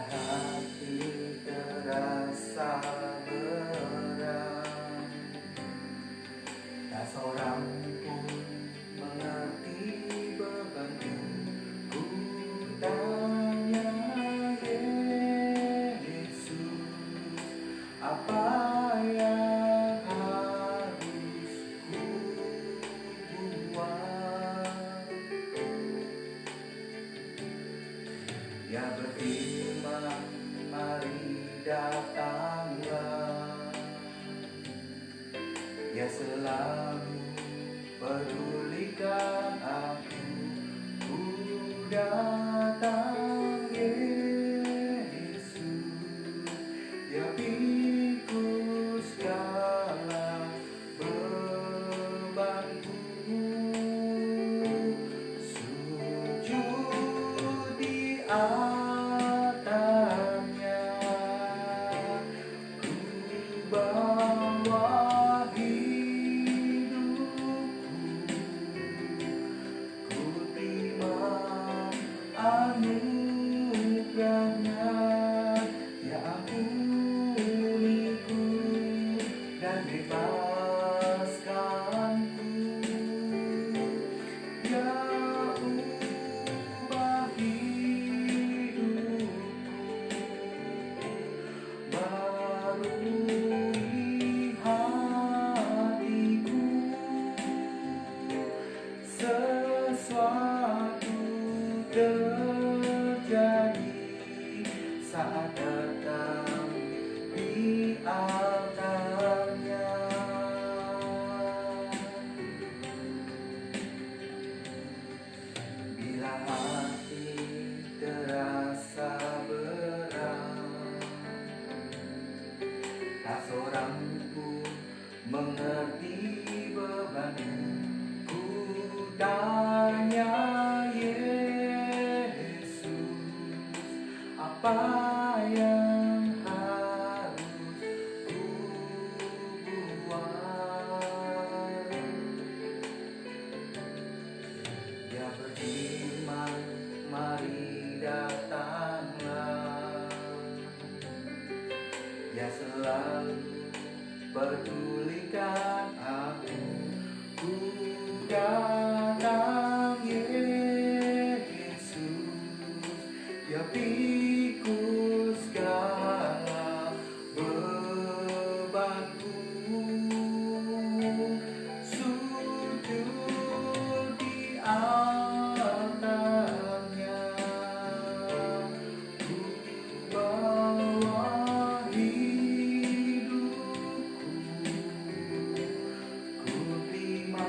hati terasa berat, tak seorang pun mengerti bebanku. Ku tanya Yesus, apa yang harus ku buat? Dia berfirman, mari datanglah. Dia selalu pedulikan aku. Ku datang Yesus, Dia pikul segala bebanku. Sujud di atapnya, ku bawa hidupku, ku terima anugerahnya. Dia ampuniku dan bebaskanku. Dia ubah hidupku, barui hatiku. Sesuatu terjadi saat datang di altarnya. Bila hati terasa berat, tak seorang pun mengerti bebanku. Ku tanya Yesus, apa yang harus ku buat? Dia berfirman, mari datanglah. Dia selalu pedulikan aku. Ku datang Yesus, Dia pikul segala bebanku. Sujud di altarnya, ku bawa hidupku, ku terima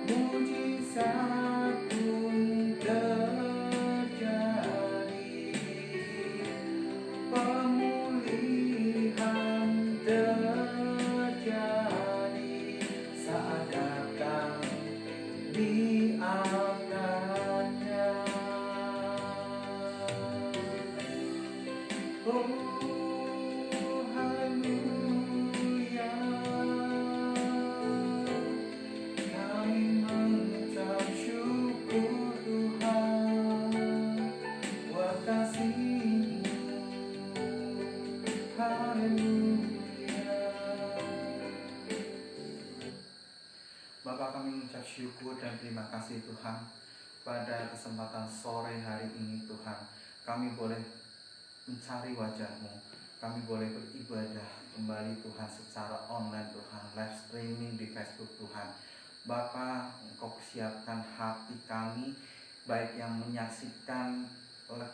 mujizat pun terjadi, pemulihan terjadi saat datang di altarnya. Oh, haleluya, kami mengucap syukur Tuhan buat kasih-Mu. Haleluya. Bapak, kami mengucap syukur dan terima kasih Tuhan pada kesempatan sore hari ini Tuhan. Kami boleh mencari wajah-Mu, kami boleh beribadah kembali Tuhan secara online Tuhan, live streaming di Facebook Tuhan. Bapa, Engkau persiapkan hati kami, baik yang menyaksikan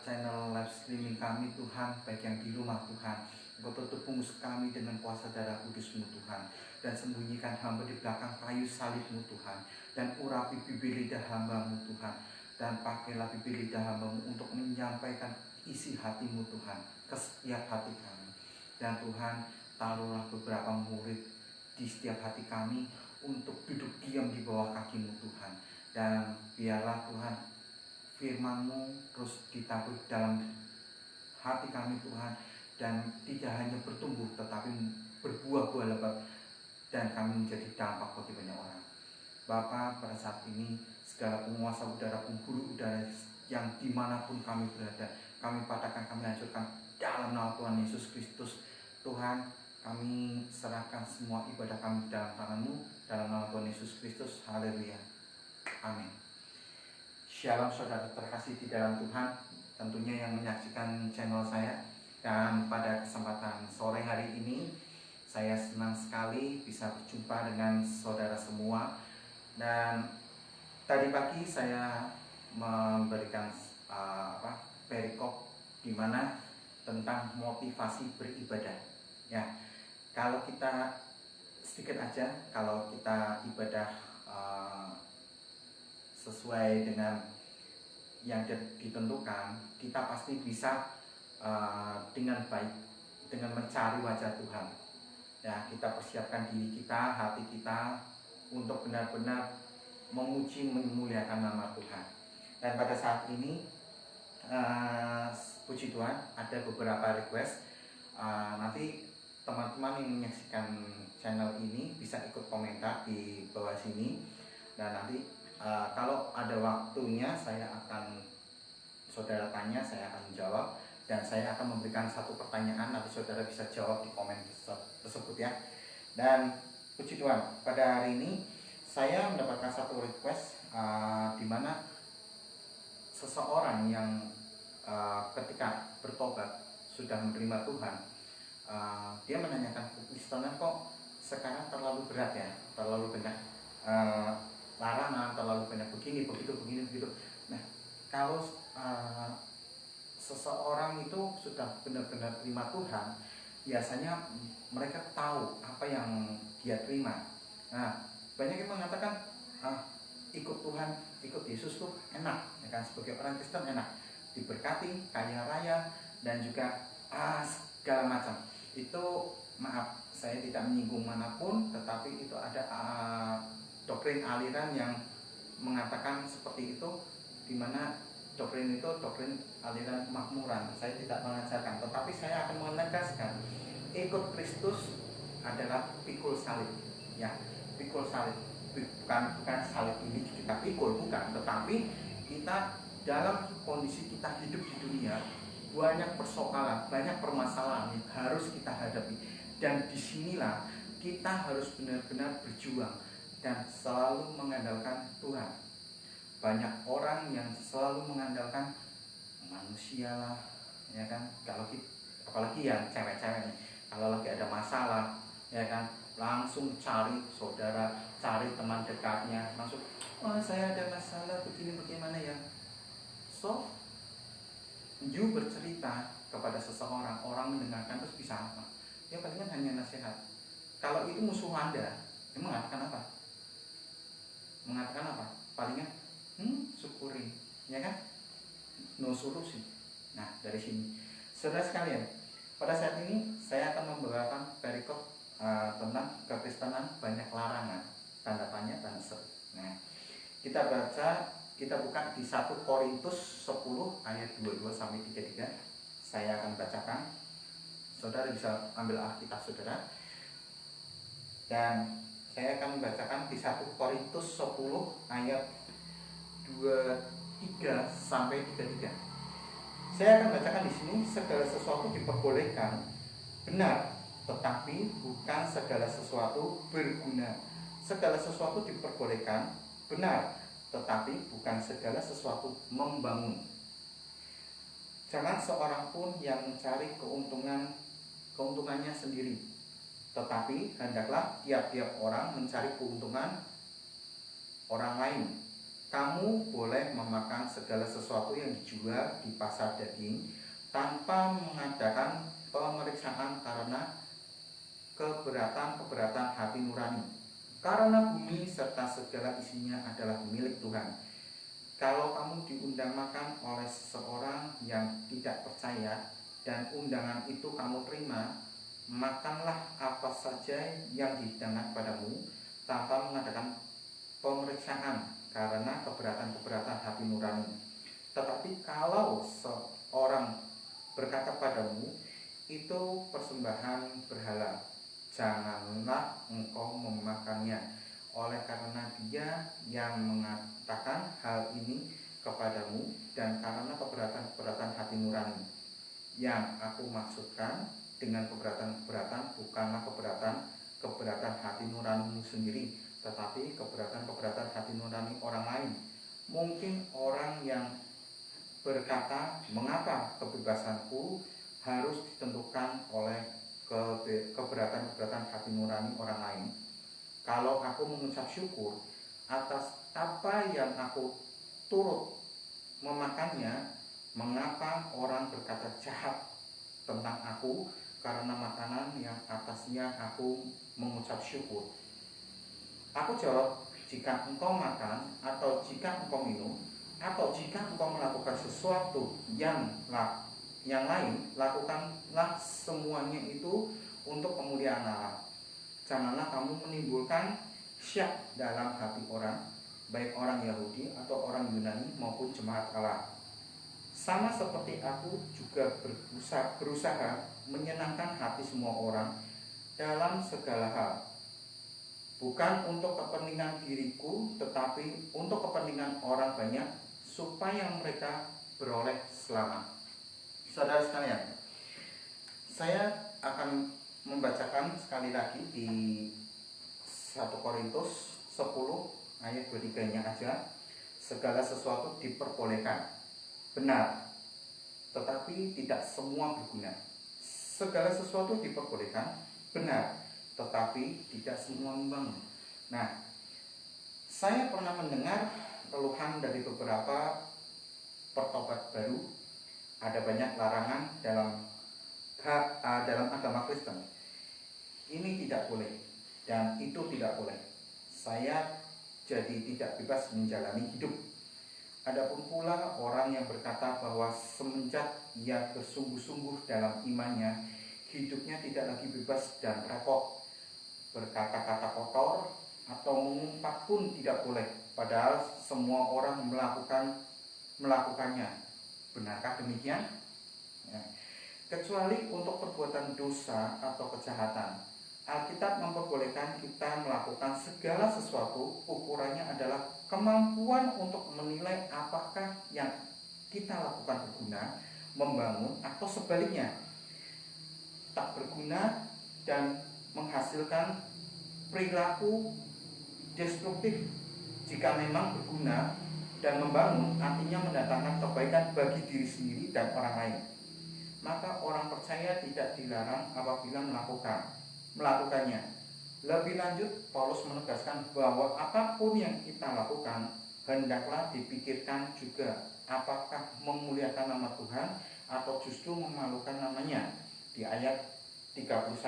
channel live streaming kami Tuhan, baik yang di rumah Tuhan. Engkau tutup punggus kami dengan kuasa darah kudus-Mu Tuhan, dan sembunyikan hamba di belakang kayu salib-Mu Tuhan, dan urapi bibir lidah hamba-Mu Tuhan, dan pakailah bibir lidah hamba-Mu untuk menyampaikan isi hati-Mu Tuhan ke setiap hati kami. Dan Tuhan, taruhlah beberapa murid di setiap hati kami untuk duduk diam di bawah kaki-Mu Tuhan. Dan biarlah Tuhan firman-Mu terus ditaruh dalam hati kami Tuhan, dan tidak hanya bertumbuh tetapi berbuah-buah lebat, dan kami menjadi dampak bagi banyak orang. Bapa, pada saat ini segala penguasa udara, penghulu udara yang dimanapun kami berada, kami patahkan, kami hancurkan dalam nama Tuhan Yesus Kristus. Tuhan, kami serahkan semua ibadah kami dalam tangan-Mu, dalam nama Tuhan Yesus Kristus. Haleluya, amin. Shalom saudara terkasih di dalam Tuhan, tentunya yang menyaksikan channel saya. Dan pada kesempatan sore hari ini, saya senang sekali bisa berjumpa dengan saudara semua. Dan tadi pagi saya memberikan perikop di mana tentang motivasi beribadah. Ya, kalau kita sedikit aja, kalau kita ibadah sesuai dengan yang ditentukan, kita pasti bisa dengan baik, dengan mencari wajah Tuhan. Ya, kita persiapkan diri kita, hati kita untuk benar-benar memuji, memuliakan nama Tuhan. Dan pada saat ini, puji Tuhan, ada beberapa request. Nanti teman-teman yang menyaksikan channel ini bisa ikut komentar di bawah sini. Dan nanti kalau ada waktunya, saya akan, saudara tanya, saya akan menjawab. Dan saya akan memberikan satu pertanyaan, nanti saudara bisa jawab di komen tersebut ya. Dan puji Tuhan, pada hari ini saya mendapatkan satu request di mana seseorang yang ketika bertobat sudah menerima Tuhan, dia menanyakan, Kristenan kok sekarang terlalu berat ya, terlalu banyak larangan, terlalu banyak begini, begitu. Nah, kalau seseorang itu sudah benar-benar terima Tuhan, biasanya mereka tahu apa yang dia terima. Nah, banyak yang mengatakan ikut Tuhan, ikut Yesus tuh enak, ya kan? Sebagai orang Kristen enak, diberkati, kaya raya, dan juga segala macam. Itu maaf, saya tidak menyinggung manapun, tetapi itu ada doktrin aliran yang mengatakan seperti itu, di mana doktrin itu doktrin aliran makmuran. Saya tidak mengajarkan, tetapi saya akan menegaskan ikut Kristus adalah pikul salib. Ya, pikul salib, bukan salib ini kita pikul, bukan, tetapi kita dalam kondisi kita hidup di dunia, banyak persoalan, banyak permasalahan yang harus kita hadapi. Dan disinilah kita harus benar-benar berjuang dan selalu mengandalkan Tuhan. Banyak orang yang selalu mengandalkan manusia lah, ya kan? Kalau kita, apalagi yang cewek-cewek nih, kalau lagi ada masalah, ya kan, langsung cari saudara, cari teman dekatnya, langsung, oh saya ada masalah begini bagaimana ya. So, you bercerita kepada seseorang, orang mendengarkan terus bisa apa? Ya palingan hanya nasihat. Kalau itu musuh Anda, Mengatakan apa? Mengatakan apa? Palingnya syukuri, ya kan? No solusi. Nah, dari sini saudara sekalian, pada saat ini saya akan membawakan perikop tentang kekristenan banyak larangan, tanda tanya dan seru. Nah, kita buka di 1 Korintus 10 ayat 22 sampai 33. Saya akan bacakan. Saudara bisa ambil Alkitab saudara. Dan saya akan membacakan di 1 Korintus 10 ayat 23 sampai 33. Saya akan bacakan di sini, segala sesuatu diperbolehkan, benar, tetapi bukan segala sesuatu berguna. Segala sesuatu diperbolehkan, benar, tetapi bukan segala sesuatu membangun. Jangan seorang pun yang mencari keuntungannya sendiri, tetapi hendaklah tiap-tiap orang mencari keuntungan orang lain. Kamu boleh memakan segala sesuatu yang dijual di pasar daging tanpa mengadakan pemeriksaan karena keberatan hati nurani. Karena bumi serta segala isinya adalah milik Tuhan. Kalau kamu diundang makan oleh seseorang yang tidak percaya dan undangan itu kamu terima, makanlah apa saja yang dihidangkan padamu tanpa mengadakan pemeriksaan karena keberatan hati nurani. Tetapi kalau seorang berkata padamu, itu persembahan berhala, janganlah engkau memakannya, oleh karena dia yang mengatakan hal ini kepadamu dan karena keberatan hati nurani. Yang aku maksudkan dengan keberatan bukanlah keberatan hati nuranimu sendiri, tetapi keberatan hati nurani orang lain. Mungkin orang yang berkata, mengapa kebebasanku harus ditentukan oleh keberatan hati nurani orang lain? Kalau aku mengucap syukur atas apa yang aku turut memakannya, mengapa orang berkata jahat tentang aku karena makanan yang atasnya aku mengucap syukur? Aku jawab, jika engkau makan atau jika engkau minum atau jika engkau melakukan sesuatu yang lain, lakukanlah semuanya itu untuk kemuliaan Allah. Janganlah kamu menimbulkan syak dalam hati orang, baik orang Yahudi atau orang Yunani maupun jemaat Allah. Sama seperti aku juga berusaha menyenangkan hati semua orang dalam segala hal. Bukan untuk kepentingan diriku, tetapi untuk kepentingan orang banyak, supaya mereka beroleh selamat. Saudara sekalian, saya akan membacakan sekali lagi di 1 Korintus 10 ayat 23-nya aja. Segala sesuatu diperbolehkan, benar, tetapi tidak semua berguna. Segala sesuatu diperbolehkan, benar, tetapi tidak semua membangun. Nah, saya pernah mendengar keluhan dari beberapa pertobat baru. Ada banyak larangan dalam agama Kristen. Ini tidak boleh dan itu tidak boleh. Saya jadi tidak bebas menjalani hidup. Adapun pula orang yang berkata bahwa semenjak ia bersungguh-sungguh dalam imannya, hidupnya tidak lagi bebas dan repot. Berkata-kata kotor atau mengumpat pun tidak boleh, padahal semua orang melakukannya. Benarkah demikian? Ya. Kecuali untuk perbuatan dosa atau kejahatan, Alkitab memperbolehkan kita melakukan segala sesuatu. Ukurannya adalah kemampuan untuk menilai apakah yang kita lakukan berguna, membangun, atau sebaliknya tak berguna dan menghasilkan perilaku destruktif. Jika memang berguna dan membangun, artinya mendatangkan kebaikan bagi diri sendiri dan orang lain, maka orang percaya tidak dilarang apabila melakukannya. Lebih lanjut, Paulus menegaskan bahwa apapun yang kita lakukan hendaklah dipikirkan juga apakah memuliakan nama Tuhan atau justru memalukan namanya, di ayat 31.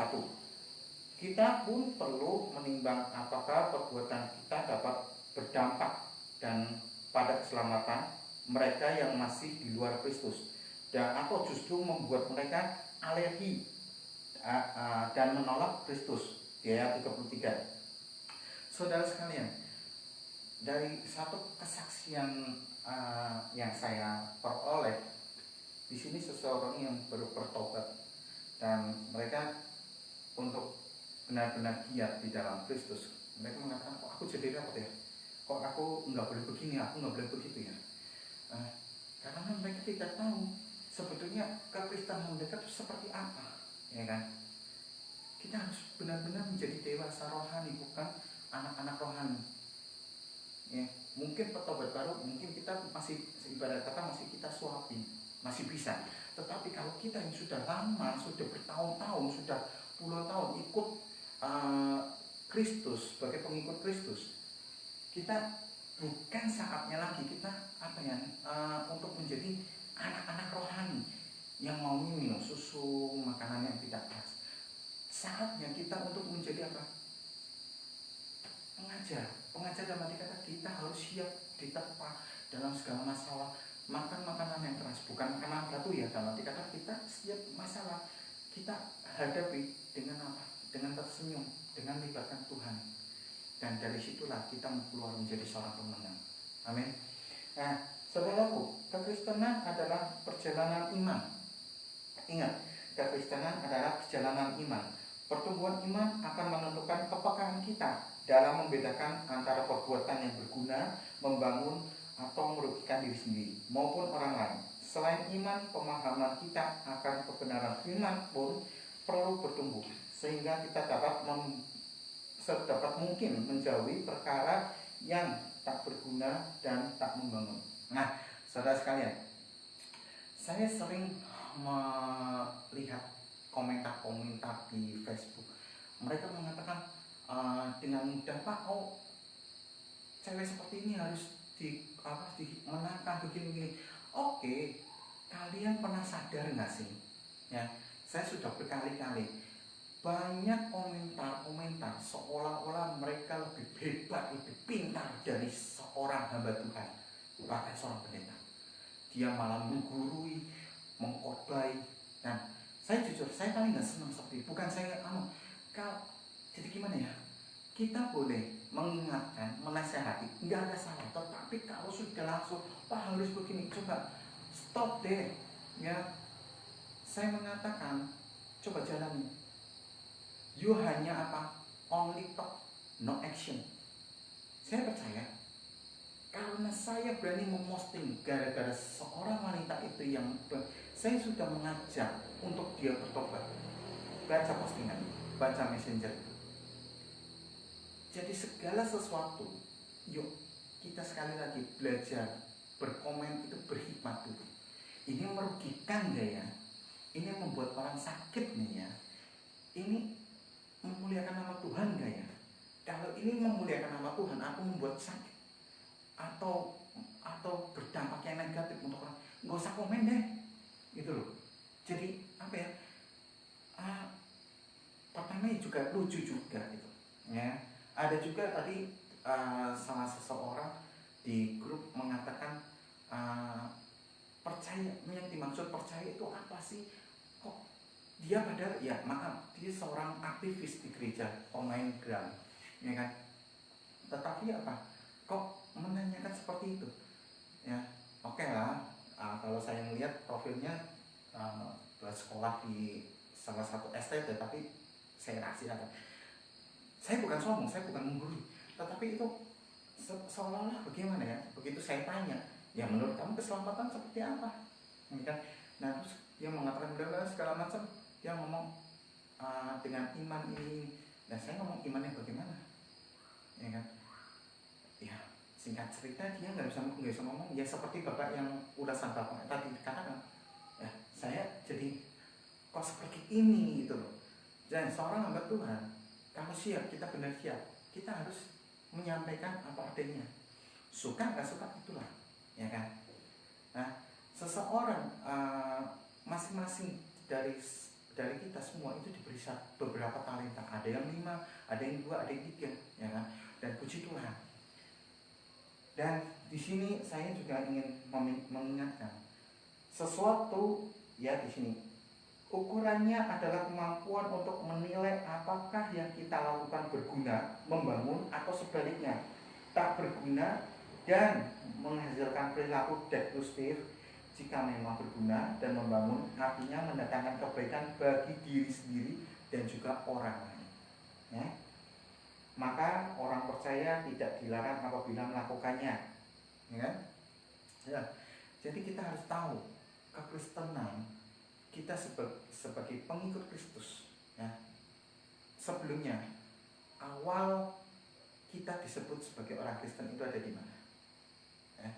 kita pun perlu menimbang apakah perbuatan kita dapat berdampak dan pada keselamatan mereka yang masih di luar Kristus, dan atau justru membuat mereka alergi dan menolak Kristus. Di ayat 33. Saudara sekalian, dari satu kesaksian yang saya peroleh, di sini seseorang yang baru bertobat dan mereka untuk benar-benar giat di dalam Kristus. Mereka mengatakan, kok aku jadi repot ya, kok aku nggak boleh begini, aku nggak boleh begitu ya. Karena mereka tidak tahu sebetulnya kekristenan mereka itu seperti apa, ya kan? Kita harus benar-benar menjadi dewasa rohani, bukan anak-anak rohani. Ya, mungkin petobat baru, mungkin kita masih ibarat kata masih kita suapin, masih bisa. Tetapi kalau kita yang sudah lama, sudah bertahun-tahun, sudah puluhan tahun ikut Kristus, sebagai pengikut Kristus, kita bukan saatnya lagi kita untuk menjadi anak-anak rohani yang mau minum susu, makanan yang tidak pas. Saatnya kita untuk menjadi apa? Pengajar dalam arti kata kita harus siap diterpa dalam segala masalah. Makan makanan yang keras, bukan makanan batu ya, dalam arti kata kita siap masalah, kita hadapi dengan apa? Dengan tersenyum, dengan libatkan Tuhan, dan dari situlah kita keluar menjadi seorang pemenang. Amin. Nah, saudaraku, kekristenan adalah perjalanan iman. Ingat, kekristenan adalah perjalanan iman. Pertumbuhan iman akan menentukan kepekaan kita dalam membedakan antara perbuatan yang berguna, membangun, atau merugikan diri sendiri maupun orang lain. Selain iman, pemahaman kita akan kebenaran iman pun perlu bertumbuh, sehingga kita dapat sedapat mungkin menjauhi perkara yang tak berguna dan tak membangun. Nah, saudara sekalian, saya sering melihat komentar-komentar di Facebook. Mereka mengatakan dengan mudah, Pak, cewek seperti ini harus menangkah begini-begini. Oke, kalian pernah sadar nggak sih? Ya, saya sudah berkali-kali banyak komentar-komentar seolah-olah mereka lebih hebat, lebih pintar dari seorang hamba Tuhan, bahkan seorang pendeta. Dia malah menggurui, mengkhotbah. Nah, saya jujur, saya paling nggak senang seperti itu. Bukan saya jadi gimana ya? Kita boleh mengingatkan, menasehati, nggak ada salah. Tetapi kalau sudah langsung, Pak harus begini, coba stop deh. Ya, saya mengatakan, coba jalani. You hanya apa? Only talk, no action. Saya percaya, karena saya berani memposting gara-gara seorang wanita itu yang saya sudah mengajak untuk dia bertobat. Baca postingan, baca messenger itu. Jadi segala sesuatu, yuk kita sekali lagi belajar berkomen itu berhikmat dulu. Ini merugikan gak ya? Ini membuat orang sakit nih ya? Ini memuliakan nama Tuhan gak ya? Kalau ini memuliakan nama Tuhan, aku membuat sakit atau berdampak yang negatif untuk orang, nggak usah komen deh, gitu loh. Jadi apa ya? Pertama juga lucu juga gitu, ya. Ada juga tadi salah seseorang di grup mengatakan percaya, yang dimaksud percaya itu apa sih? Kok dia padahal ya maaf, dia seorang aktivis di gereja, pemain drum, ya kan? Tetapi apa? Kok menanyakan seperti itu? Ya, oke lah. Kalau saya melihat profilnya sekolah di salah satu STT, tapi saya rahasiakan. Saya bukan sombong, saya bukan menggurui, tetapi itu seolah-olah bagaimana ya? Begitu saya tanya, ya menurut kamu keselamatan seperti apa? Ya kan? Nah, terus dia mengatakan segala macam. Dia ngomong dengan iman ini. Nah, saya ngomong imannya bagaimana? Ya kan? Ya, singkat cerita dia nggak bisa ngomong. Ya seperti bapak yang ulasan bapak tadi katakan. Ya, saya jadi kok seperti ini gitu loh. Dan seorang hamba Tuhan, kalau siap, kita benar siap, kita harus menyampaikan apa adanya. Suka nggak suka itulah, ya kan? Nah, seseorang masing-masing dari dari kita semua itu diberi beberapa talenta. Ada yang 5, ada yang 2, ada yang 3, ya kan? Dan puji Tuhan. Dan di sini saya juga ingin mengingatkan sesuatu ya di sini. Ukurannya adalah kemampuan untuk menilai apakah yang kita lakukan berguna, membangun, atau sebaliknya tak berguna dan menghasilkan perilaku destruktif. Jika memang berguna dan membangun, artinya mendatangkan kebaikan bagi diri sendiri dan juga orang lain. Ya. Maka orang percaya tidak dilarang apabila melakukannya. Ya. Ya. Jadi kita harus tahu kekristenan kita sebagai pengikut Kristus. Ya. Sebelumnya, awal kita disebut sebagai orang Kristen itu ada di mana? Ya.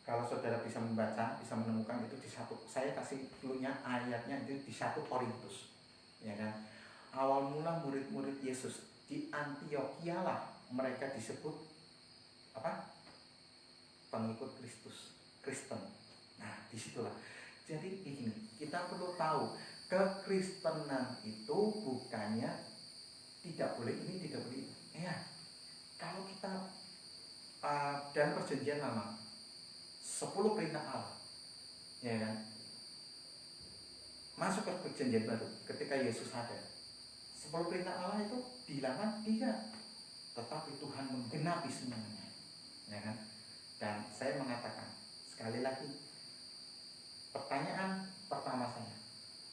Kalau saudara bisa membaca, bisa menemukan itu di satu. Saya kasih clue-nya, ayatnya itu di 1 Korintus, ya kan? Awal mula murid-murid Yesus di Antiokhia lah mereka disebut apa? Pengikut Kristus, Kristen. Nah, disitulah. Jadi begini, kita perlu tahu kekristenan itu bukannya tidak boleh ini, tidak boleh itu. Ya, kalau kita dan perjanjian lama 10 perintah Allah, ya kan? Masuk ke perjanjian baru ketika Yesus ada. 10 perintah Allah itu dihilangkan? Tidak. Tetapi Tuhan menggenapi semuanya, ya kan? Dan saya mengatakan sekali lagi, pertanyaan pertama saya,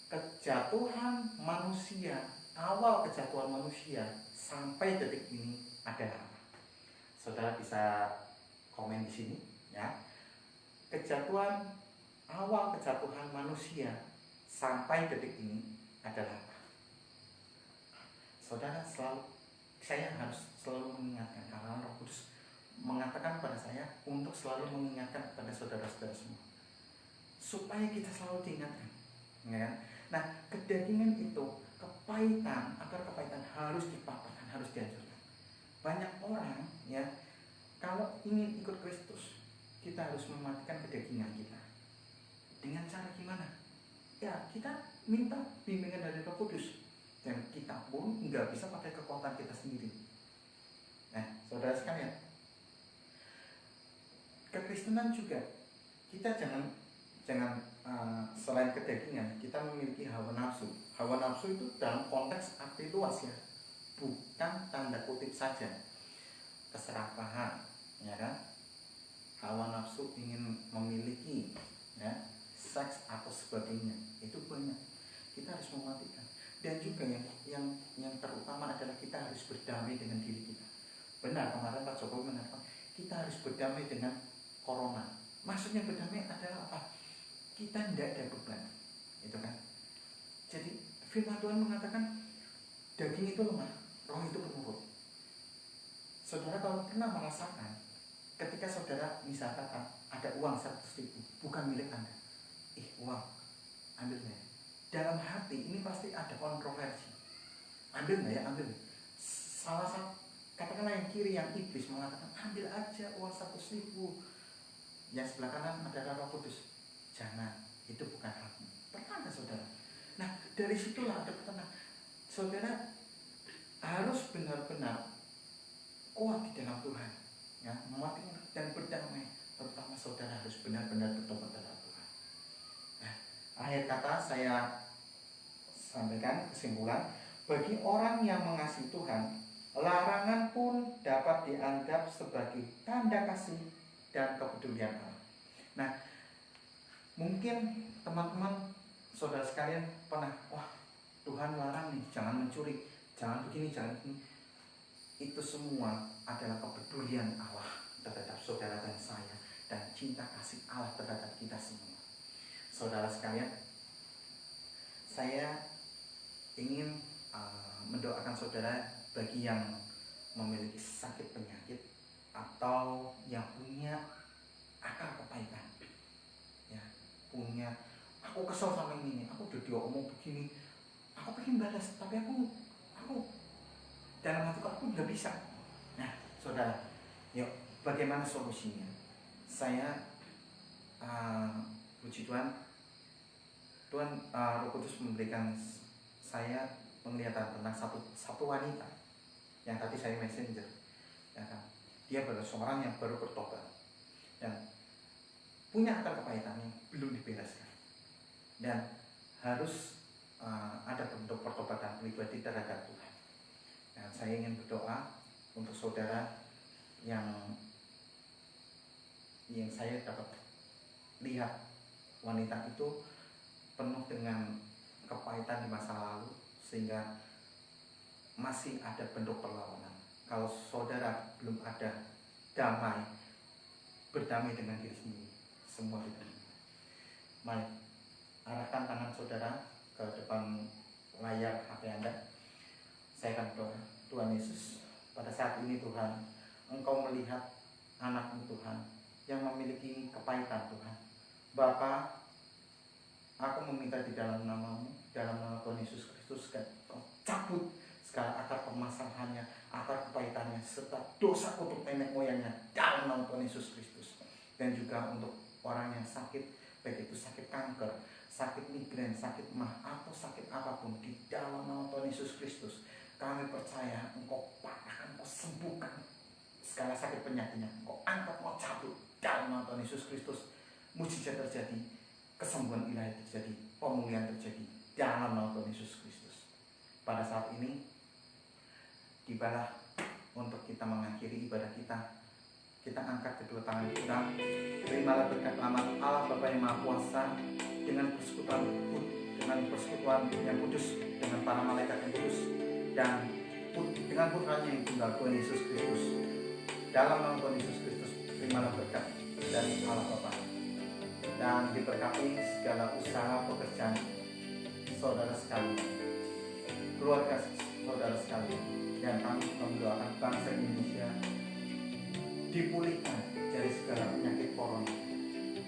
kejatuhan manusia, awal kejatuhan manusia sampai detik ini adalah apa? Saudara bisa komen di sini, ya. Awal kejatuhan manusia sampai detik ini adalah apa? Saudara saya harus selalu mengingatkan, karena Roh Kudus mengatakan kepada saya untuk selalu mengingatkan kepada saudara-saudara semua, supaya kita selalu diingatkan, ya. Nah, kedagingan itu kepahitan, agar kepahitan harus dipatahkan, harus dihancurkan. Banyak orang, ya, kalau ingin ikut Kristus, kita harus mematikan kedagingan kita. Dengan cara gimana? Ya, kita minta bimbingan dari Roh Kudus. Dan kita pun nggak bisa pakai kekuatan kita sendiri. Nah, saudara sekalian, kekristenan juga kita jangan selain kedagingan, kita memiliki hawa nafsu. Hawa nafsu itu dalam konteks arti luas, ya, bukan tanda kutip saja. Keserakahan, ya kan? Hawa nafsu ingin memiliki, ya, seks atau sebagainya, itu banyak. Kita harus mematikan. Dan juga yang terutama adalah kita harus berdamai dengan diri kita. Benar, kemarin Pak Jokowi mengatakan kita harus berdamai dengan corona. Maksudnya berdamai adalah apa? Kita tidak ada beban, itu kan? Jadi firman Tuhan mengatakan daging itu lemah, roh itu penurut. Saudara kalau pernah merasakan ketika saudara misalkan ada uang 100.000 bukan milik Anda, uang ambilnya. Dalam hati ini pasti ada kontroversi. Ambil nggak ya? Ambil. Salah satu, katakanlah yang kiri, yang iblis mengatakan ambil aja uang 100.000. Yang sebelah kanan ada Roh Kudus. Jangan, itu bukan hakmu. Pernah nggak saudara? Nah, dari situlah ada pertanyaan. Saudara harus benar-benar kuat di dalam Tuhan, ya, mematikan dan berdamai. Terutama saudara harus benar-benar bertobat dalam Tuhan. Nah, akhir kata saya sampaikan kesimpulan, bagi orang yang mengasihi Tuhan, larangan pun dapat dianggap sebagai tanda kasih dan kepedulian Allah. Nah, mungkin teman-teman saudara sekalian pernah, wah, Tuhan larang nih, jangan mencuri, jangan begini, jangan begini. Itu semua adalah kepedulian Allah terhadap saudara dan saya, dan cinta kasih Allah terhadap kita semua. Saudara sekalian, saya ingin mendoakan saudara bagi yang memiliki sakit penyakit atau yang punya akar kepahitan, ya, punya, aku kesel sama ini, aku udah diomong begini, aku pengen balas tapi aku dalam hatiku aku nggak bisa. Nah, saudara, yuk, bagaimana solusinya? Saya puji Tuhan Tuhan, Roh Kudus memberikan saya penglihatan tentang satu wanita yang tadi saya messenger, ya kan? Dia adalah seorang yang baru bertobat dan punya akar kepahitan yang belum dibereskan, dan harus ada bentuk pertobatan pribadi terhadap Tuhan. Dan saya ingin berdoa untuk saudara yang saya dapat lihat wanita itu penuh dengan kepahitan di masa lalu, sehingga masih ada bentuk perlawanan. Kalau saudara belum ada berdamai dengan diri sendiri, semua tidak. Mari arahkan tangan saudara ke depan layar HP Anda. Saya akan berdoa. Tuhan Yesus, pada saat ini Tuhan, Engkau melihat anak-Mu Tuhan yang memiliki kepahitan Tuhan. Bapa, aku meminta di dalam nama-Mu, dalam nama Tuhan Yesus Kristus, Kau cabut segala akar permasalahannya, akar kepahitannya, serta dosa kutuk nenek moyangnya dalam nama Tuhan Yesus Kristus. Dan juga untuk orang yang sakit, baik itu sakit kanker, sakit migrain, sakit mah, atau sakit apapun, di dalam nama Tuhan Yesus Kristus, kami percaya Engkau patahkan, Engkau sembuhkan segala sakit penyakitnya, Engkau angkat, Engkau cabut dalam nama Tuhan Yesus Kristus. Mujizat terjadi, kesembuhan ilahi terjadi, pemulihan terjadi dalam nama Tuhan Yesus Kristus. Pada saat ini tibalah untuk kita mengakhiri ibadah kita. Kita angkat kedua tangan kita. Terimalah berkat rahmat Allah Bapa yang Maha Kuasa dengan persekutuan yang kudus, dengan para malaikat yang kudus, dan dengan putranya yang tunggal, Tuhan Yesus Kristus. Dalam nama Tuhan Yesus Kristus, terimalah berkat dari Allah Bapa, dan diberkati segala usaha pekerjaan saudara sekalian, keluarga saudara sekalian, dan kami mendoakan bangsa Indonesia dipulihkan dari segala penyakit corona,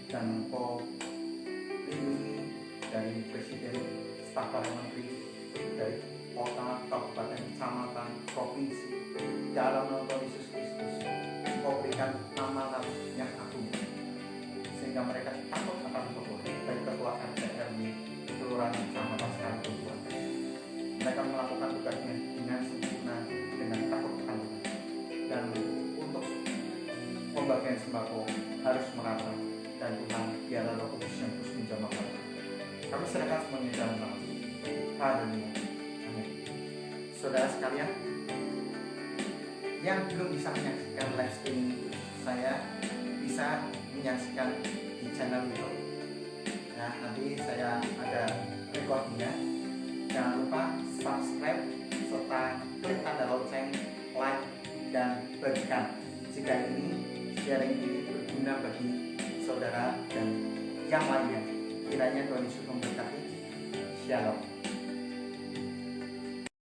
dan Engkau lindungi dari presiden, staf para menteri, dari kota, kabupaten, kecamatan, provinsi, dalam nama Tuhan Yesus Kristus. Engkau berikan amanat yang agung, sehingga mereka takut akan Tuhan, baik ketua RT RW, kelurahan, kecamatan, sekalipun Tuhan. Mereka melakukan tugasnya dengan sempurna, dengan takut akan Tuhan. Dan untuk pembagian sembako harus merata, dan Tuhan biarlah Roh Kudus yang terus menjamah mereka. Kami serahkan semuanya dalam nama Tuhan. Haleluya. Amin. Saudara sekalian, yang belum bisa menyaksikan live streaming saya, bisa menyaksikan di channel YouTube. Nah, nanti saya ada recordingnya. Jangan lupa subscribe serta klik tanda lonceng, like, dan bagikan jika ini sharing ini berguna bagi saudara dan yang lainnya. Kiranya Tuhan Yesus memberkati. Shalom.